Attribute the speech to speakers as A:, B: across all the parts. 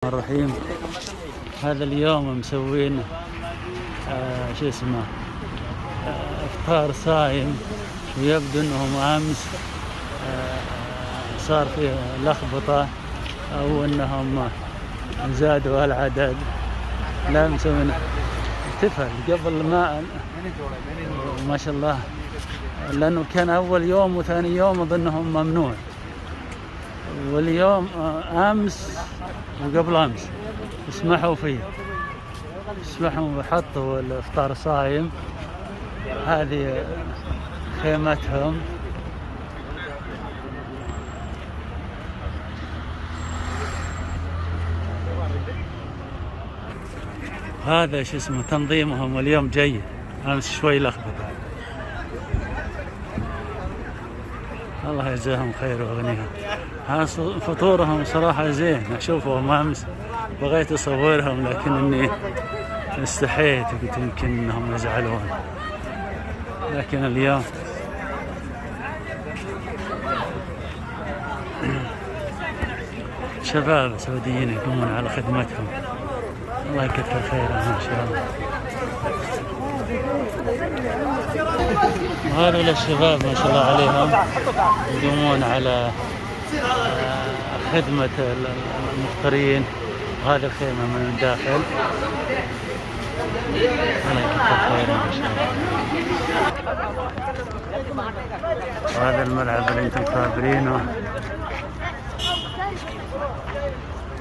A: الرحيم. هذا اليوم مسوين شو اسمه افطار صايم، ويبدو انهم امس صار فيه لخبطة او انهم زادوا العدد. لا مسوين احتفل قبل ما شاء الله، لانه كان اول يوم وثاني يوم اظنهم ممنوع، واليوم امس وقبل امس اسمحوا فيه، اسمحوا وحطوا الافطار صايم. هذه خيمتهم. هذا شو اسمه تنظيمهم اليوم جيد، امس شوي لخبطه. الله يجزاهم خير ويغنيهم. فطورهم صراحه زين، اشوفهم امس بغيت اصورهم لكنني استحيت، قلت يمكن انهم يزعلون، لكن اليوم شباب سعوديين يقومون على خدمتهم، الله يكثر خيرهم ان شاء الله. وهذول الشباب ما شاء الله عليهم يقومون على خدمة المفطرين. وهذه الخيمة من الداخل، الله يكثر خيرهم ان شاء الله. وهذا الملعب اللي انتم خابرينه،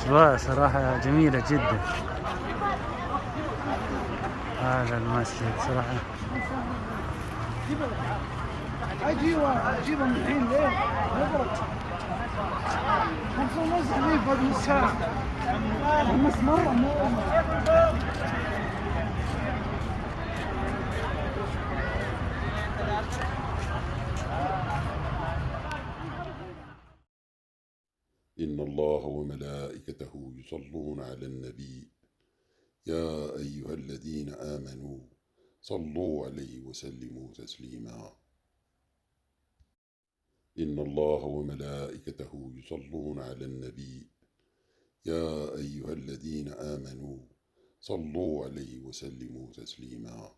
A: أجواء صراحة جميلة جدا. هذا المسجد صراحة
B: أجيبه من الحين ليه؟ نبرد 5 ونص عليه بعد نص ساعة. بس مرة
C: إن الله وملائكته يصلون على النبي يا أيها الذين آمنوا صلوا عليه وسلموا تسليما. إن الله وملائكته يصلون على النبي يا أيها الذين آمنوا صلوا عليه وسلموا تسليما.